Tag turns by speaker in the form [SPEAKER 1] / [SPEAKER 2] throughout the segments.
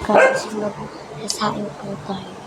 [SPEAKER 1] guys, magsasaing po tayo.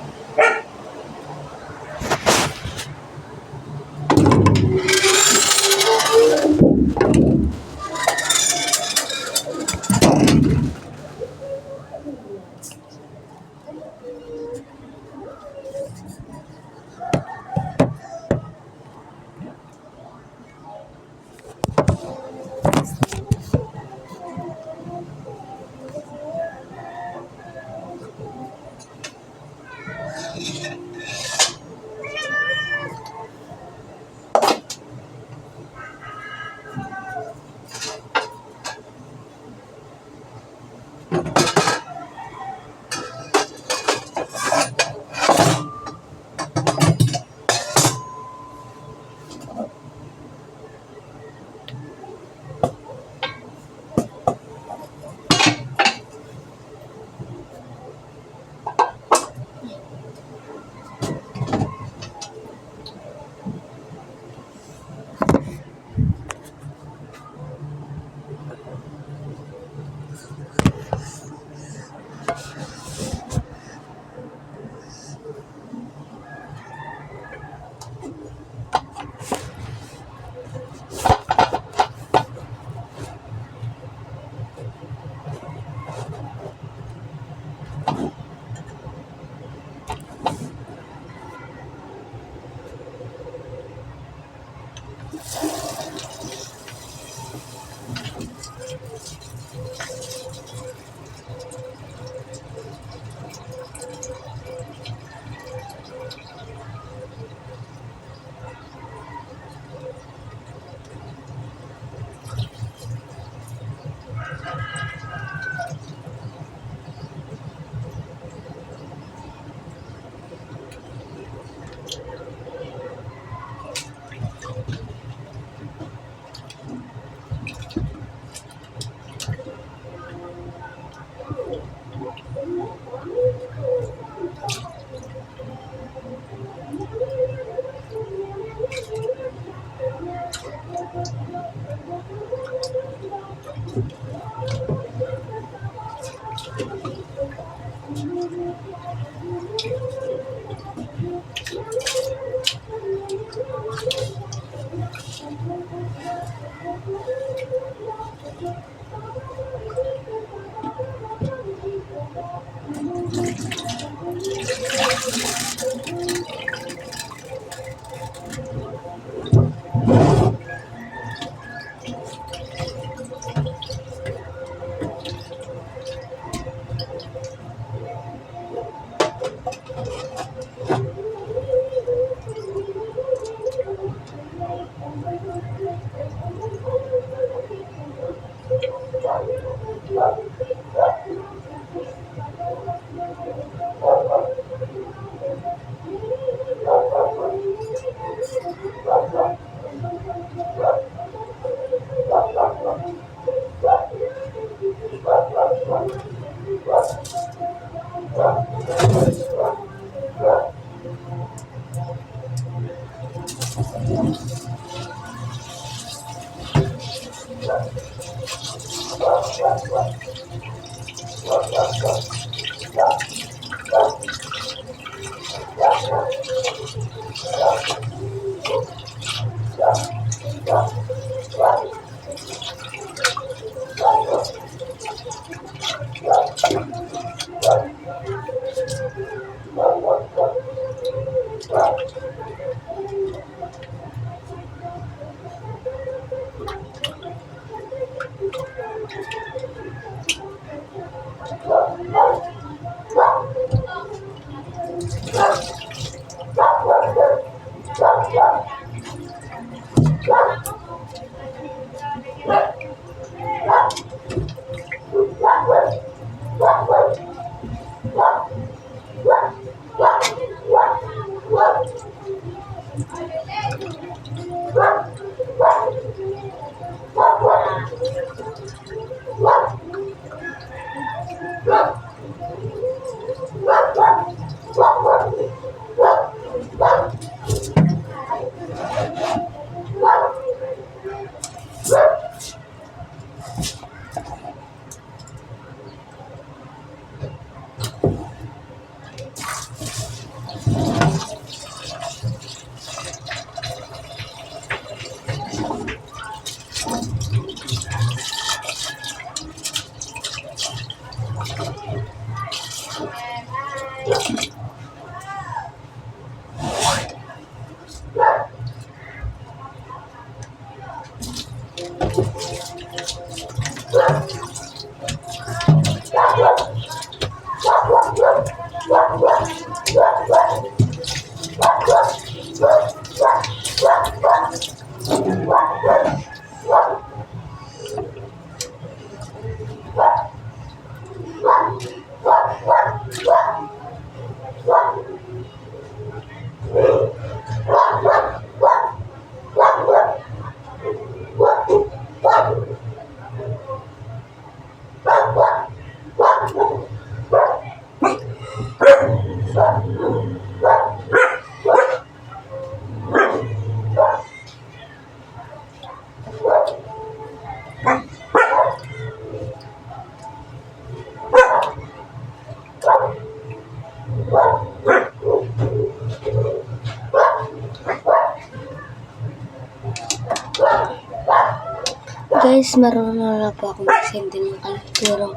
[SPEAKER 1] Guys, marunong na po ako mag-send ng kalat. Pero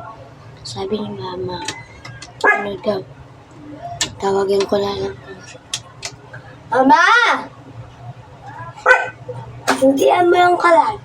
[SPEAKER 1] sabi ni mama, ano daw, tawagin ko na lang po. Mama! Suntian mo yung kalat.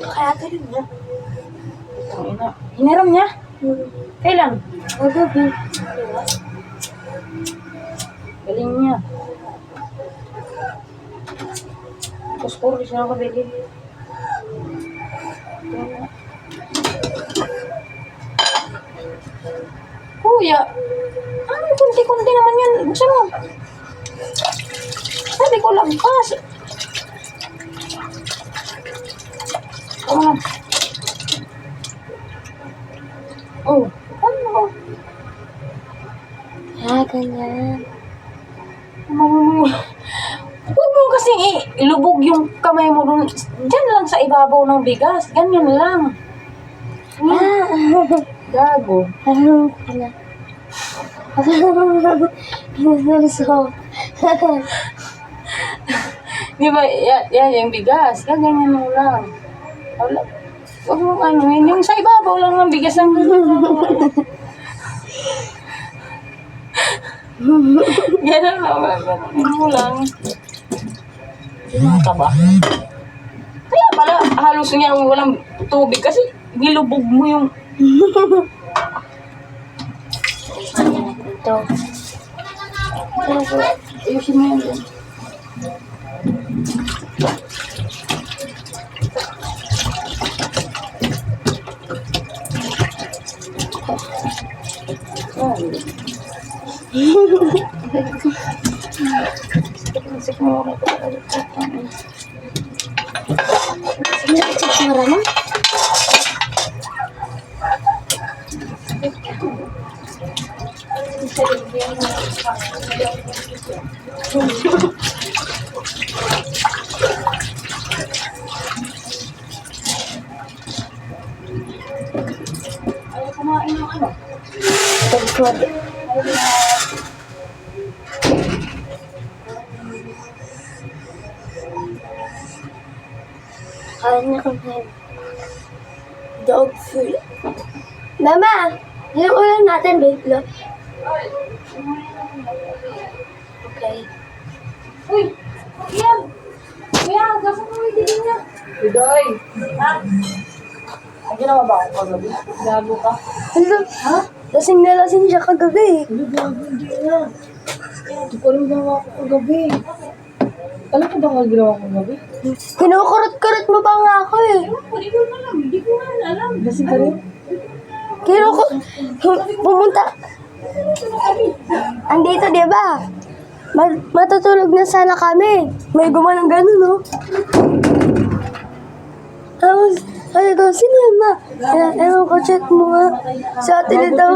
[SPEAKER 1] Kaya ganun na.
[SPEAKER 2] Hiniram niya? Kailan?
[SPEAKER 1] Magabi.
[SPEAKER 2] Galing niya. Kuskuro siya ako bili. Kuya, ano kunti-kunti naman yan. Buksan mo. Sabi ko lang kasi. Oh, ano?
[SPEAKER 1] Ganyan.
[SPEAKER 2] Huwag mo kasing ilubog yung kamay mo dun. Diyan lang sa ibabaw ng bigas. Ganyan lang. Gago.
[SPEAKER 1] Ano pala? Pinuso.
[SPEAKER 2] Di ba, yan yung bigas. Ganyan mo lang. Wala. Huwag mo ano, yung sa ibabaw lang ng bigas ang Ganyan lang. Ganyan mo lang. Yung taba. Kaya pala, halos niya walang tubig kasi nilubog mo yung...
[SPEAKER 1] Ito.
[SPEAKER 2] Ayusin mo yan.
[SPEAKER 1] Sigmura na?
[SPEAKER 2] Ayaw kumain ng ano?
[SPEAKER 1] Tagpod. Kaya na kumain. Dog food. Mama! Anong ulam natin, babe? Look. Okay.
[SPEAKER 2] Uy! Kuya! Kuya! Gasa mo yung dilim niya. Uday! Ha? Ang ginawa ba ako kagabi? Gago ka?
[SPEAKER 1] Ano?
[SPEAKER 2] Ha?
[SPEAKER 1] Lasing na lasing siya kagabi.
[SPEAKER 2] Ano gago? Hindi na. Hindi ko rin ginawa ko kagabi. Alam ko ba nga ginawa ko kagabi?
[SPEAKER 1] Kinukurot-kurot mo pa nga ako eh.
[SPEAKER 2] Hindi ko na alam. Hindi ko na alam. Kasi ka rin?
[SPEAKER 1] Pumunta. Andito, di ba? Matutulog na sana kami. May gumanong gano'n, no? Tapos, Sabi ko, sino yun ma? Ewan ko, check mo nga. Sa atin ito.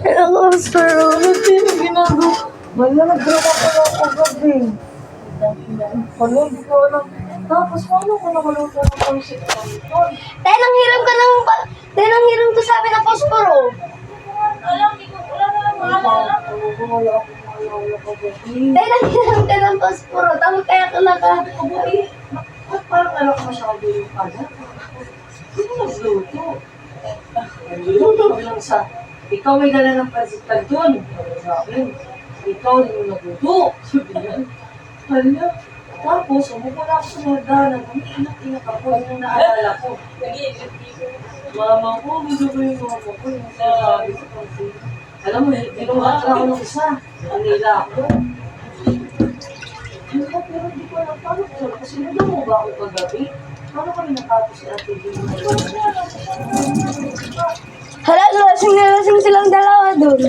[SPEAKER 1] Ewan ko, pero.
[SPEAKER 2] Sino ginagawa? Wala, nag-drop ako ng gabi. Wala, hindi ko alam. Tapos, paano ko nakaluto ng pansit canton?
[SPEAKER 1] Dahil nang hiram ka ng... Dahil nang hiram ko sa amin ng posporo.
[SPEAKER 2] Alam, hindi ko, wala na lang maalala. Wala ako gabi.
[SPEAKER 1] Dahil nang hiram ka ng posporo. Tapos kaya ka naka...
[SPEAKER 2] Ba't parang alam ko masyado yung anak? Sino nagluto? Nagluto ko lang sa, ikaw may dala ng pansit canton. Sa akin, ikaw yung nagluto. Sabi niya, hala. Tapos, umupo na ako sa mga dalan. Umiinak-inak ako. Yun yung naalala ko. Mama ko, gusto ko yung mama ko. Yung sabi ko kasi. Alam mo, binuhat na ako ng isa. Manila ako. Pero hindi ko alam paano ko. Kasi naglang mo ba ako kagabi? Paano kami natapos si Ate Dino?
[SPEAKER 1] Hala, lasing na lasing silang dalawa dun.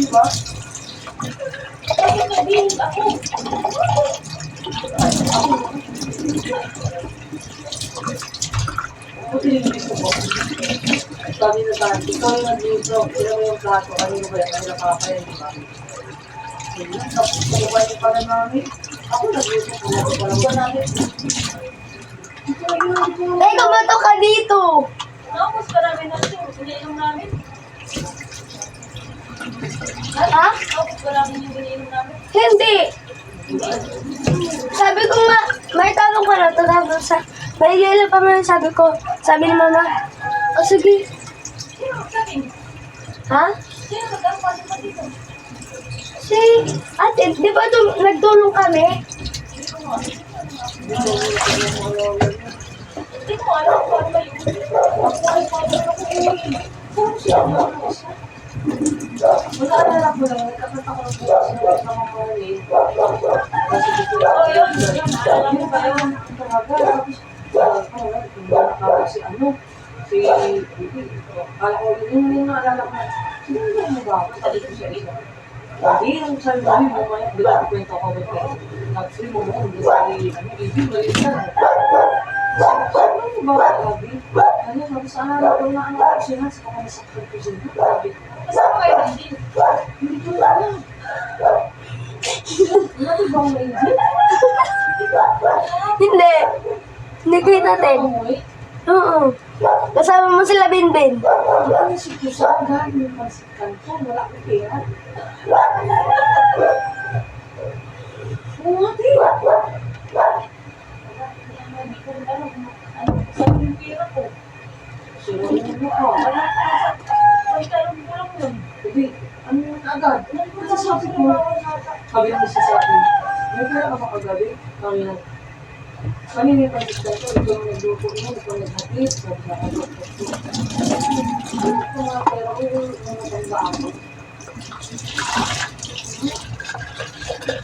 [SPEAKER 2] Diba? Ako tinigil ko po. Sabi na tayo, ikaw yung nag-luto, ilan mo yung plato, kanino ba yan? Ano nakakaya, di ba? Sige, tapos kumain pa na namin. Ako nag-luto, kumain pa lang ba namin?
[SPEAKER 1] Ay, kumato ka dito.
[SPEAKER 2] Tapos pa namin na siya, iniinom namin.
[SPEAKER 1] Ha?
[SPEAKER 2] Tapos pa namin yung iniinom namin.
[SPEAKER 1] Hindi. Sabi ko nga, may tanong ka na to. Tapos may yelo pa man sabi ko. Sabi ni mama, oh sige.
[SPEAKER 2] Sino magsabi?
[SPEAKER 1] Ha?
[SPEAKER 2] Sino magkampanya pa dito?
[SPEAKER 1] Si ate, di ba nagtulong kami?
[SPEAKER 2] Hindi ko alam kung ano ba yun. Ako ay pwede ako yun. Saan siya? Wala alala ko lang. Nagkakanta ko ng bukas na mga Marley. Kasi dito lang. Oh, yun. Alam mo ba yun? Talaga. Tapos, nakakala si ano. Si Bibi. Kala ko, yun yung naalala ko. Sino mo ba ako? Sabi ko siya isa. Hindi, yung sabi mo, di ba, kwento ko ba kayo? Nag-free mo mo, hindi sabi, Bibi, maliit na. Ano ba, Gabi? Ano, sabi sa anak ko na ano ko siya, sa mga nasaktan ko siya. Gabi, kasama kayo na hindi. Hindi ko na alam. Ano ba ang angel?
[SPEAKER 1] Hindi. Hindi kayo natin. Oo. Kasama mo sila Binbin.
[SPEAKER 2] Ano si Kusa? Gabi yung pansikan ko, wala ko pera. Oo nga, di. Sabi ng isa sa akin, may pera ka ba kagabi? Kami na, kami may pagkita ko, ito ang nagluto mo, ito ang naghatid, sabi na ako, ito nga pera ko, matanda ako.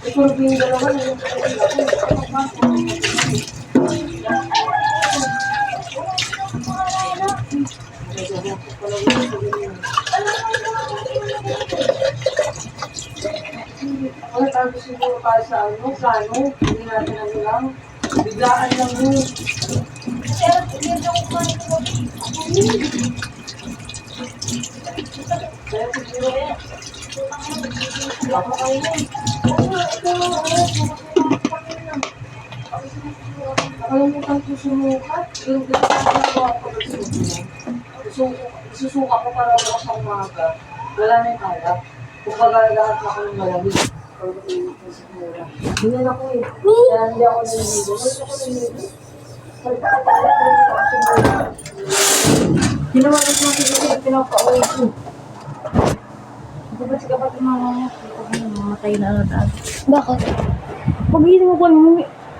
[SPEAKER 2] Ito yung dalawa na yung wala tayo siguro para sa ano, plano, hindi natin ano lang, biglaan lang yun. Kaya, hindi ako kumain ko. Kaya, siguro yan. Baka kayo yun. Nakalimutan ko sumukat. Yung ginagawa ko susuka ko para bukas sa umaga. Wala na yung alak. Kung lahat na ako ng malamig. Hindi na ako eh. Kaya hindi ako nililigo. Gusto ko nililigo. Ginawa ko sa akin kasi pinapauwi ko. Dapat si kapatid mama mo. Mamatay na ano dati.
[SPEAKER 1] Bakit?
[SPEAKER 2] Pag-iisip mo po,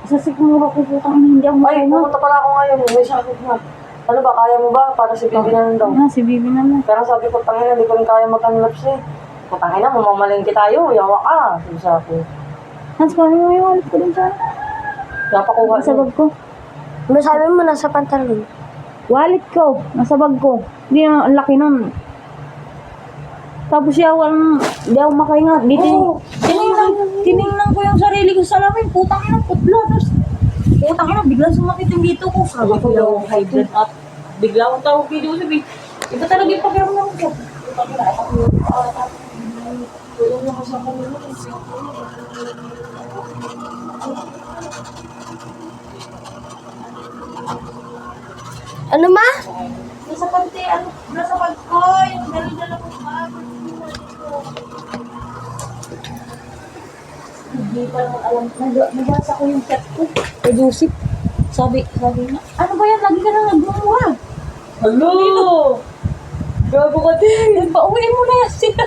[SPEAKER 2] sa sikmura ko po kang hindi ako ay, pumunta pala ako ngayon. May sakit na. Ano ba, kaya mo ba? Para si Bibi na daw.
[SPEAKER 3] Si Bibi naman.
[SPEAKER 2] Pero sabi ko, tangina, hindi ko rin kaya mag-unlap siya. Kung tangina, mamamalingki tayo, yawa ka. Sabi sa akin.
[SPEAKER 3] Hans, paano mo yung alis ko din sa
[SPEAKER 2] Napakuha
[SPEAKER 3] Nasa bag ko.
[SPEAKER 1] Masabi mo nasa pantalon.
[SPEAKER 3] Wallet ko. Nasa bag ko. Hindi na, ang laki nun. Tapos siya, hindi ako makahinga. Tinignan ko yung sarili ko sa salamin. Putang ina, putla. Tapos, putang ina, biglang sumakit yung dito ko. Sabi ko yung high blood at bigla akong tawag kay Joseph eh. Iba talaga yung pakiramdam ko. Putang ina, ako yung tulong na ko sa kanila.
[SPEAKER 1] Ano ma?
[SPEAKER 3] Nasa pante, nasa pag ko, yung dala-dala ko pa. Hindi pa naman alam. Nabasa ko yung chat ko kay Joseph. Sabi niya, ano ba yan? Lagi ka na nagmumura.
[SPEAKER 2] Hello! Gago ka din!
[SPEAKER 3] Pauwiin mo na yan sila.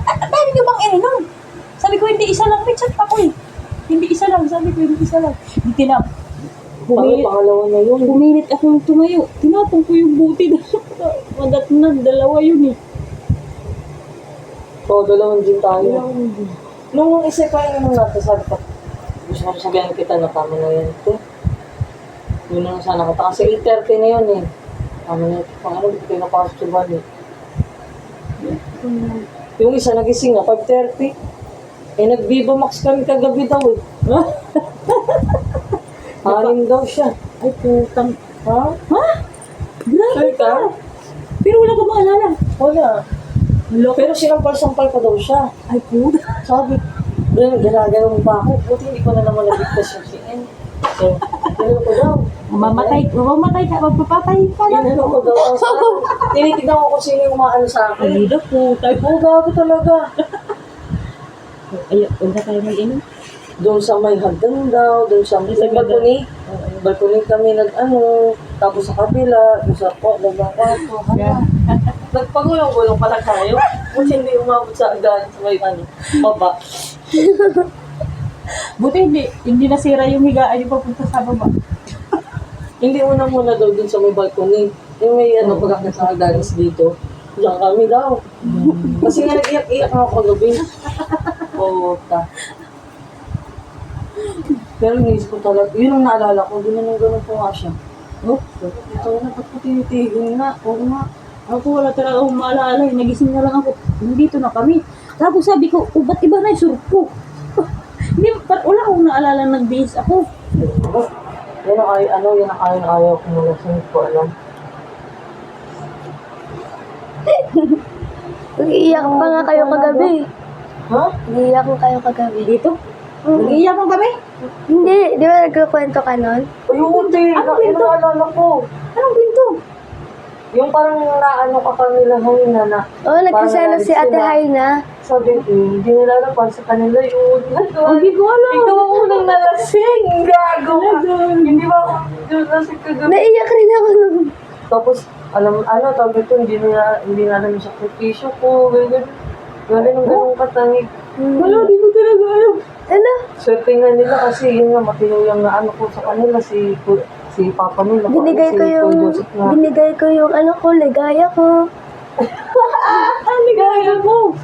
[SPEAKER 3] Dahil niyo bang ininom? Sabi ko, hindi isa lang. May chat pa ko eh. Hindi isa lang. Sabi ko, hindi isa lang. Hindi na.
[SPEAKER 2] Pangalawa na yun.
[SPEAKER 3] Buminit akong tumayo. Tinapong ko yung buti. Madatnan, dalawa yun eh.
[SPEAKER 2] Oo, dalawang din tayo. Nung isa pa yung natin, sabi ko, gusto ko sabihin kita na tama na yan ito. Yun na sana kita. Kasi 8:30 na yun eh. Tama na ito. Pang ano, hindi napasok sa ban eh. Yung isa nagising na, 5:30. Eh, nag-Viva Max kami kagabi daw eh. Haring daw siya.
[SPEAKER 3] Ay, putang.
[SPEAKER 2] Ha?
[SPEAKER 3] Ha? Grabe
[SPEAKER 2] Sure ka?
[SPEAKER 3] Pero wala ka maalala.
[SPEAKER 2] Wala. Pero sinampal-sampal pa daw siya.
[SPEAKER 3] Ay, puta.
[SPEAKER 2] Sabi, ginagano mo ba ako? Buti hindi ko na naman nabigtas yung CN. So, gano'n ko daw.
[SPEAKER 3] Mamamatay ka, magpapatay ka lang.
[SPEAKER 2] Gano'n ko daw. Tinitignan ko kung sino yung umaano sa akin.
[SPEAKER 3] Ay, da puta.
[SPEAKER 2] Oo, gago talaga.
[SPEAKER 3] Ay, huwag na tayo mag-inom.
[SPEAKER 2] Doon sa may hagdan daw, doon sa may balcony. Balcony kami tapos sa kabila, doon sa kwarto. Nagpagulong-gulong pala tayo. Kasi hindi umabot sa hagdan, sa may baba.
[SPEAKER 3] Buti hindi nasira yung higaan yung papunta sa baba.
[SPEAKER 2] Hindi muna daw doon sa may balcony. Yung may pagkakit sa hagdanis dito. Diyan kami daw. Kasi nga nag-iyak-iyak ako kagabi. Puta. Pero naisip ko talaga, yun ang naalala ko, ganun po nga siya. Oh, ito na, ba't ko tinitigil na? Oo nga.
[SPEAKER 3] Ako wala talaga akong maalala. Nagising na lang ako. Nandito na kami. Tapos sabi ko, ba't iba na yung surf ko? Hindi, wala akong naalala nag-base ako.
[SPEAKER 2] Oh, yan ang ayaw ko mula sa hindi ko alam.
[SPEAKER 1] Nag-iiyak pa nga kayo kagabi.
[SPEAKER 2] Ha?
[SPEAKER 1] Nag-iiyak ko kayo kagabi.
[SPEAKER 3] Dito? Nag-iiyak mo kami?
[SPEAKER 1] Hindi, di ba nagkukwento ka nun?
[SPEAKER 2] Ayun,
[SPEAKER 3] Anong
[SPEAKER 2] yun ang naalala ko.
[SPEAKER 3] Anong pinto?
[SPEAKER 2] Yung parang naano ka kami lang na.
[SPEAKER 1] Oo, nagkasalo si Ate Haina.
[SPEAKER 2] Sabi ko, hindi nila alam sa kanila yun.
[SPEAKER 3] Hindi ko alam.
[SPEAKER 2] Ikaw ang unang nalasing. Gago ka. Hindi ba ako nalasing kagabi?
[SPEAKER 1] Naiyak rin ako nun.
[SPEAKER 2] Tapos, sabi ko, hindi na alam yung sakripisyo ko. Ganun katangig.
[SPEAKER 3] Wala, di ko talaga alam.
[SPEAKER 1] Ano?
[SPEAKER 2] Swerte nga nila kasi yun nga, matino yung naano ko sa kanila, si Papa nila.
[SPEAKER 1] Binigay ko yung ligaya ko.
[SPEAKER 3] Ligaya mo.